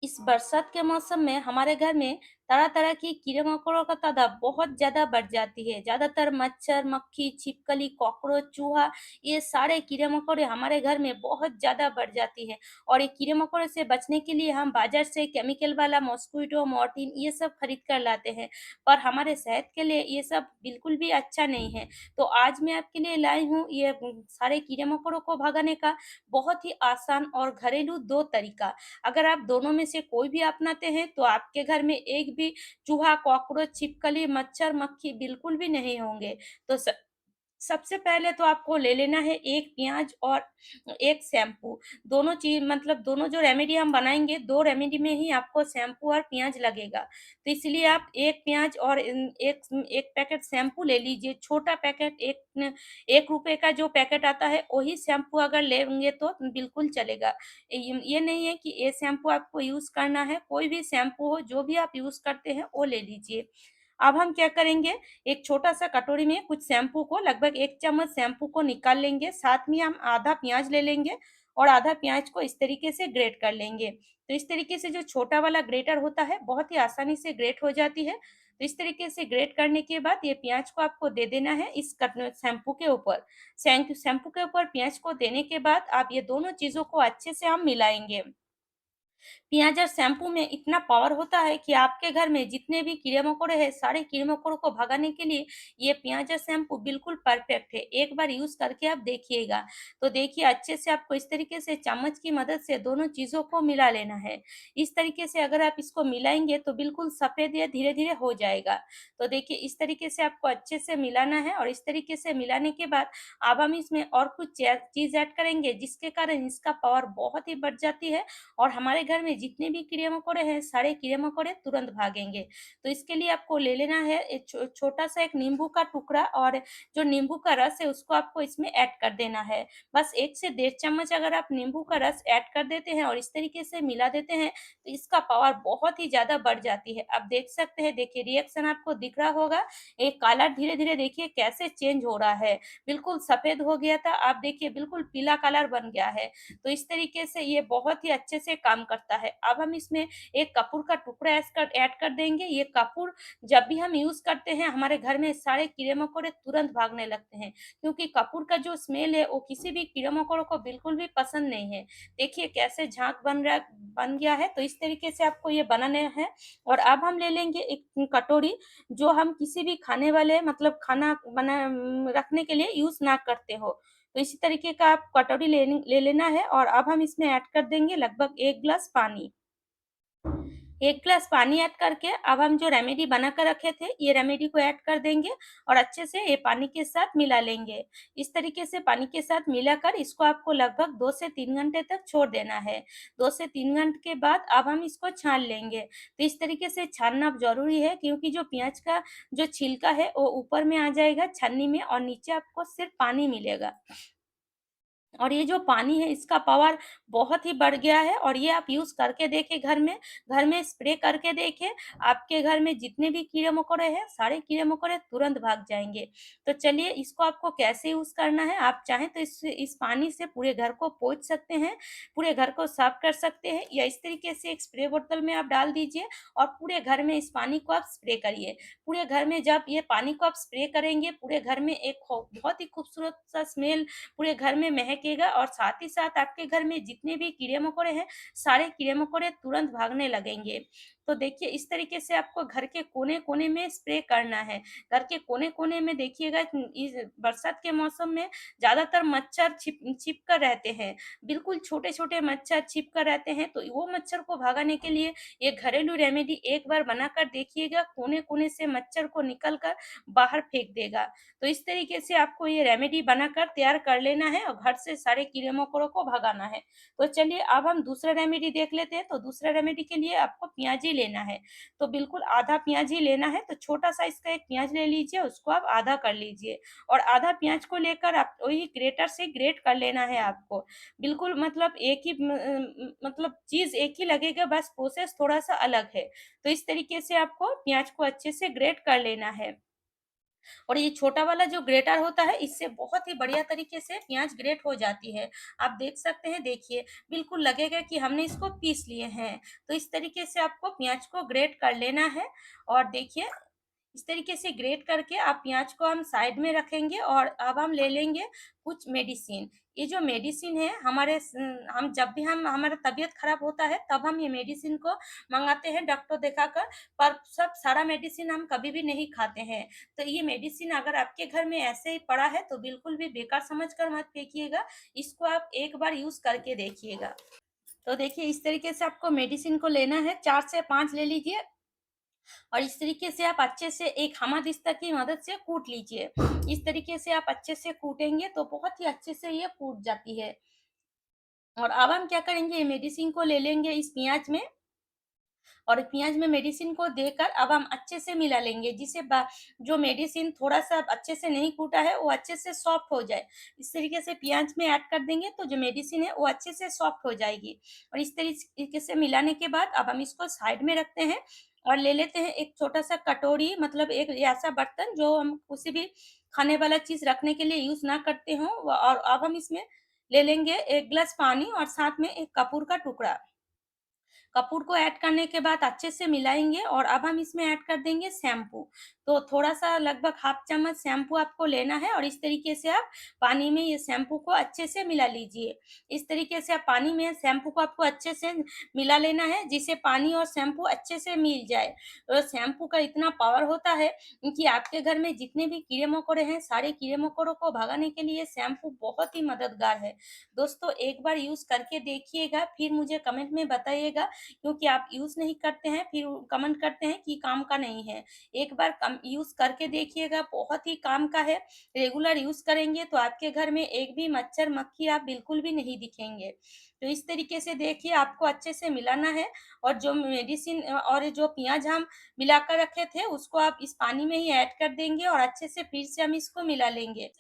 इस बरसात के मौसम में हमारे घर में तरह-तरह की कीड़े-मकोड़ों का तादाद बहुत ज़्यादा बढ़ जाती है। ज़्यादातर मच्छर, मक्खी, छिपकली, कॉकरोच, चूहा ये सारे कीड़े-मकोड़े हमारे घर में बहुत ज़्यादा बढ़ जाती है। और ये कीड़े-मकोड़े से बचने के लिए हम बाज़ार से केमिकल वाला मॉस्क्वीटो, मॉर्टिन ये सब खरीद कर लाते हैं। पर हमारे सेहत के लिए ये सब बिल्कुल भी अच्छा नहीं है। तो आज मैं आपके लिए लाई हूँ ये सारे कीड़े-मकोड़ों को भगाने का बहुत ही आसान और घरेलू 2 तरीका। अगर आप दोनों में से कोई भी अपनाते हैं तो आपके घर में एक भी चूहा, कॉकरोच, छिपकली, मच्छर, मक्खी बिल्कुल भी नहीं होंगे। तो सबसे पहले तो आपको ले लेना है 1 प्याज़ और 1 शैम्पू। दोनों चीज़ मतलब दोनों जो रेमेडी हम बनाएँगे, 2 रेमेडी में ही आपको शैम्पू और प्याज़ लगेगा। तो इसलिए आप 1 प्याज़ और 1 पैकेट शैम्पू ले लीजिए। छोटा पैकेट ₹1 का जो पैकेट आता है, वही शैम्पू अगर लेंगे तो बिल्कुल चलेगा। ये नहीं है कि ये शैम्पू आपको यूज़ करना है, कोई भी शैम्पू हो, जो भी आप यूज़ करते हैं, वो ले लीजिए। अब हम क्या करेंगे, एक छोटा-सा कटोरी में कुछ शैम्पू को लगभग 1 चम्मच शैम्पू को निकाल लेंगे, साथ में हम आधा प्याज़ ले लेंगे और आधा प्याज़ को इस तरीके से ग्रेट कर लेंगे। तो इस तरीके से जो छोटा वाला ग्रेटर होता है, बहुत ही आसानी से ग्रेट हो जाती है। तो इस तरीके से ग्रेट करने के बाद ये प्याज़ को आपको दे देना है इस शैम्पू के ऊपर। शैम्पू के ऊपर प्याज़ को देने के बाद आप ये दोनों चीज़ों को अच्छे से हम मिलाएँगे। पियाज़ और शैम्पू में इतना पावर होता है कि आपके घर में जितने भी कीड़े-मकोड़े हैं, सारे कीड़े-मकोड़ों को भगाने के लिए ये पियाज़ और शैम्पू बिल्कुल परफेक्ट है। एक बार यूज़ करके आप देखिएगा। तो देखिए अच्छे से आपको इस तरीके से चम्मच की मदद से दोनों चीज़ों को मिला लेना है। इस तरीके से अगर आप इसको मिलाएँगे तो बिल्कुल सफ़ेद ये धीरे-धीरे हो जाएगा। तो देखिए इस तरीके से आपको अच्छे से मिलाना है और इस तरीके से मिलाने के बाद अब हम इसमें और कुछ चीज़ ऐड करेंगे जिसके कारण इसका पावर बहुत ही बढ़ जाती है और हमारे घर में जितने भी कीड़े-मकोड़े हैं, सारे कीड़े-मकोड़े तुरंत भागेंगे। तो इसके लिए आपको ले लेना है एक छोटा-सा एक नींबू का टुकड़ा और जो नींबू का रस है उसको आपको इसमें ऐड कर देना है। बस 1 से डेढ़ चम्मच अगर आप नींबू का रस ऐड कर देते हैं और इस तरीके से मिला देते हैं, तो इसका पावर बहुत ही ज़्यादा बढ़ जाती है। आप देख सकते हैं, देखिए रिएक्शन आपको दिख रहा होगा, एक कलर धीरे-धीरे देखिए कैसे चेंज हो रहा है। बिल्कुल सफ़ेद हो गया था, आप देखिए बिल्कुल पीला कलर बन गया है। तो इस तरीके से ये बहुत ही अच्छे से काम करता है। अब हम इसमें एक कपूर का टुकड़ा ऐड कर देंगे। ये कपूर जब भी हम यूज़ करते हैं, हमारे घर में सारे कीड़े-मकोड़े तुरंत भागने लगते हैं, क्योंकि कपूर का जो स्मेल है, वो किसी भी कीड़े-मकोड़ों को बिल्कुल भी पसंद नहीं है। देखिए कैसे झाग बन गया है, तो इस तरीके से आपको ये बनाना है और अब हम ले लेंगे एक कटोरी, जो हम किसी भी खाने वाले मतलब खाना रखने के लिए यूज़ ना करते हो। तो इसी तरीके का आप कटोरी ले लेना है और अब हम इसमें ऐड कर देंगे लगभग 1 ग्लास पानी। 1 ग्लास पानी ऐड करके अब हम जो रेमेडी बना कर रखे थे, ये रेमेडी को ऐड कर देंगे और अच्छे से ये पानी के साथ मिला लेंगे। इस तरीके से पानी के साथ मिलाकर इसको आपको लगभग 2 से 3 घंटे तक छोड़ देना है। 2 से 3 घंटे के बाद अब हम इसको छान लेंगे। तो इस तरीके से छानना ज़रूरी है, क्योंकि जो प्याज़ का जो छिलका है, वो ऊपर में आ जाएगा छन्नी में और नीचे आपको सिर्फ़ पानी मिलेगा। और ये जो पानी है इसका पावर बहुत ही बढ़ गया है और ये आप यूज़ करके देखें घर में स्प्रे करके देखें, आपके घर में जितने भी कीड़े-मकोड़े हैं, सारे कीड़े-मकोड़े तुरंत भाग जाएँगे। तो चलिए इसको आपको कैसे यूज़ करना है, आप चाहें तो इस पानी से पूरे घर को पोंछ सकते हैं, पूरे घर को साफ कर सकते हैं या इस तरीके से एक स्प्रे बोतल में आप डाल दीजिए और पूरे घर में इस पानी को आप स्प्रे करिए। पूरे घर में जब ये पानी को आप स्प्रे करेंगे, पूरे घर में एक बहुत ही खूबसूरत सा स्मेल पूरे घर में महकेगा और साथ ही साथ आपके घर में जितने भी कीड़े-मकोड़े हैं, सारे कीड़े-मकोड़े तुरंत भागने लगेंगे। तो देखिए इस तरीके से आपको घर के कोने-कोने में स्प्रे करना है। घर के कोने-कोने में देखिएगा इस बरसात के मौसम में ज़्यादातर मच्छर छिप कर रहते हैं। बिल्कुल छोटे-छोटे मच्छर छिप कर रहते हैं, तो वो मच्छर को भगाने के लिए ये घरेलू रेमेडी एक बार बनाकर देखिएगा, कोने-कोने से मच्छर को निकल कर बाहर फेंक देगा। तो इस तरीके से आपको ये रेमेडी बनाकर तैयार कर लेना है और घर से सारे कीड़े-मकोड़ों को भगाना है। तो चलिए अब हम दूसरा रेमेडी देख लेते हैं, तो दूसरा रेमेडी के लिए आपको प्याज़ ही लेना है। तो बिल्कुल आधा प्याज़ ही लेना है, तो छोटा साइज़ का एक प्याज़ ले लीजिए, उसको आप आधा कर लीजिए और आधा प्याज़ को लेकर आप वही ग्रेटर से ग्रेट कर लेना है आपको। बिल्कुल मतलब एक ही मतलब चीज़ एक ही लगेगा, बस प्रोसेस थोड़ा-सा अलग है। तो इस तरीके से आपको प्याज़ को अच्छे से ग्रेट कर लेना है। और ये छोटा वाला जो ग्रेटर होता है, इससे बहुत ही बढ़िया तरीके से प्याज़ ग्रेट हो जाती है। आप देख सकते हैं, देखिए, बिल्कुल लगेगा कि हमने इसको पीस लिए हैं। तो इस तरीके से आपको प्याज़ को ग्रेट कर लेना है और देखिए, इस तरीके से ग्रेट करके आप प्याज को हम साइड में रखेंगे और अब हम ले लेंगे कुछ मेडिसिन। ये जो मेडिसिन है हमारे हम जब भी हम हमारा तबीयत खराब होता है तब हम ये मेडिसिन को मंगाते हैं डॉक्टर दिखाकर, पर सब सारा मेडिसिन हम कभी भी नहीं खाते हैं। तो ये मेडिसिन अगर आपके घर में ऐसे ही पड़ा है तो बिल्कुल भी बेकार समझकर मत फेंकिएगा, इसको आप एक बार यूज़ करके देखिएगा। तो देखिए, इस तरीके से आपको मेडिसिन को लेना है, 4 से 5 ले लीजिए और इस तरीके से आप अच्छे से एक हमादिस्ता की मदद से कूट लीजिए। इस तरीके से आप अच्छे से कूटेंगे तो बहुत ही अच्छे से ये कूट जाती है। और अब हम क्या करेंगे, ये मेडिसिन को ले लेंगे इस प्याज में और प्याज में मेडिसिन को देकर अब हम अच्छे से मिला लेंगे, जिससे जो मेडिसिन थोड़ा सा अच्छे से नहीं कूटा है वो अच्छे से सॉफ्ट हो जाए। इस तरीके से प्याज में ऐड कर देंगे तो जो मेडिसिन है वो अच्छे से सॉफ्ट हो जाएगी। और इस तरीके से मिलाने के बाद अब हम इसको साइड में रखते हैं और ले लेते हैं एक छोटा सा कटोरी, मतलब एक ऐसा बर्तन जो हम किसी भी खाने वाला चीज रखने के लिए यूज ना करते हो। और अब हम इसमें ले लेंगे 1 गिलास पानी और साथ में एक कपूर का टुकड़ा। कपूर को ऐड करने के बाद अच्छे से मिलाएँगे और अब हम इसमें ऐड कर देंगे शैम्पू। तो थोड़ा-सा लगभग हाफ चम्मच शैम्पू आपको लेना है और इस तरीके से आप पानी में ये शैम्पू को अच्छे से मिला लीजिए। इस तरीके से आप पानी में शैम्पू को आपको अच्छे से मिला लेना है, जिससे पानी और शैम्पू अच्छे से मिल जाए। शैम्पू का इतना पावर होता है कि आपके घर में जितने भी कीड़े-मकोड़े हैं, सारे कीड़े-मकोड़ों को भगाने के लिए शैम्पू बहुत ही मददगार है। दोस्तों, एक बार यूज़ करके देखिएगा, फिर मुझे कमेंट में बताइएगा, क्योंकि आप यूज़ नहीं करते हैं, फिर कमेंट करते हैं कि काम का नहीं है। एक बार कम यूज़ करके देखिएगा, बहुत ही काम का है। रेगुलर यूज़ करेंगे तो आपके घर में एक भी मच्छर, मक्खी आप बिल्कुल भी नहीं दिखेंगे। तो इस तरीके से देखिए, आपको अच्छे से मिलाना है और जो मेडिसिन और जो प्याज़ हम मिलाकर रखे थे, उसको आप इस पानी में ही ऐड कर देंगे और अच्छे से फिर से हम इसको मिला लेंगे।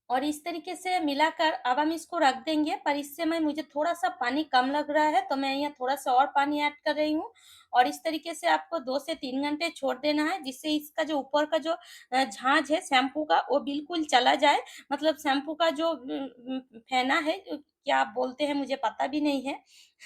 और इस तरीके से मिलाकर अब हम इसको रख देंगे, पर इस समय मुझे थोड़ा-सा पानी कम लग रहा है, तो मैं यहाँ थोड़ा-सा और पानी ऐड कर रही हूँ। और इस तरीके से आपको 2 से 3 घंटे छोड़ देना है, जिससे इसका जो ऊपर का जो झाग है शैम्पू का, वो बिल्कुल चला जाए। मतलब शैम्पू का जो फेना है, क्या आप बोलते हैं मुझे पता भी नहीं है।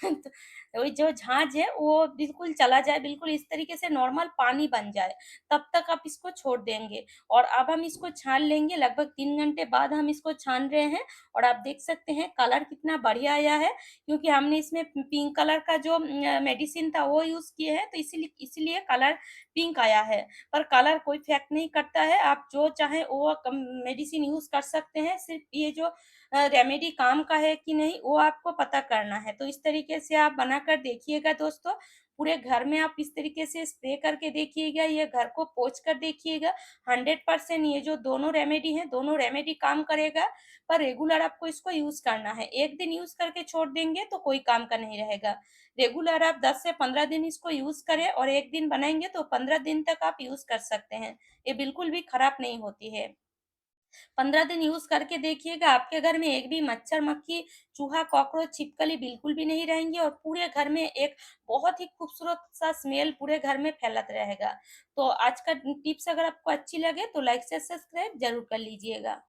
तो वो जो झाग है वो बिल्कुल चला जाए, बिल्कुल इस तरीके से नॉर्मल पानी बन जाए, तब तक आप इसको छोड़ देंगे। और अब हम इसको छान लेंगे, लगभग 3 घंटे बाद हम इसको छान रहे हैं और आप देख सकते हैं कलर कितना बढ़िया आया है, क्योंकि हमने इसमें पिंक कलर का जो मेडिसिन था वो यूज़ किए हैं, तो इसीलिए कलर पिंक आया है। पर कलर कोई इफ़ेक्ट नहीं करता है, आप जो चाहें वो मेडिसिन यूज़ कर सकते हैं, सिर्फ़ ये जो रेमेडी काम का है कि नहीं वो आपको पता करना है। तो इस तरीके से आप बनाकर देखिएगा दोस्तों, पूरे घर में आप इस तरीके से स्प्रे करके देखिएगा, ये घर को पोंछ कर देखिएगा, 100% ये जो दोनों रेमेडी हैं, दोनों रेमेडी काम करेगा, पर रेगुलर आपको इसको यूज़ करना है। एक दिन यूज़ करके छोड़ देंगे तो कोई काम का नहीं रहेगा। रेगुलर आप 10 से 15 दिन इसको यूज़ करें और 1 दिन बनाएँगे तो 15 दिन तक आप यूज़ कर सकते हैं। ये बिल्कुल भी खराब नहीं होती है। 15 दिन यूज़ करके देखिएगा, आपके घर में एक भी मच्छर, मक्खी, चूहा, कॉकरोच, छिपकली बिल्कुल भी नहीं रहेंगे और पूरे घर में एक बहुत ही खूबसूरत सा स्मेल पूरे घर में फैलत रहेगा। तो आज का टिप्स अगर आपको अच्छी लगे तो लाइक से सब्सक्राइब ज़रूर कर लीजिएगा।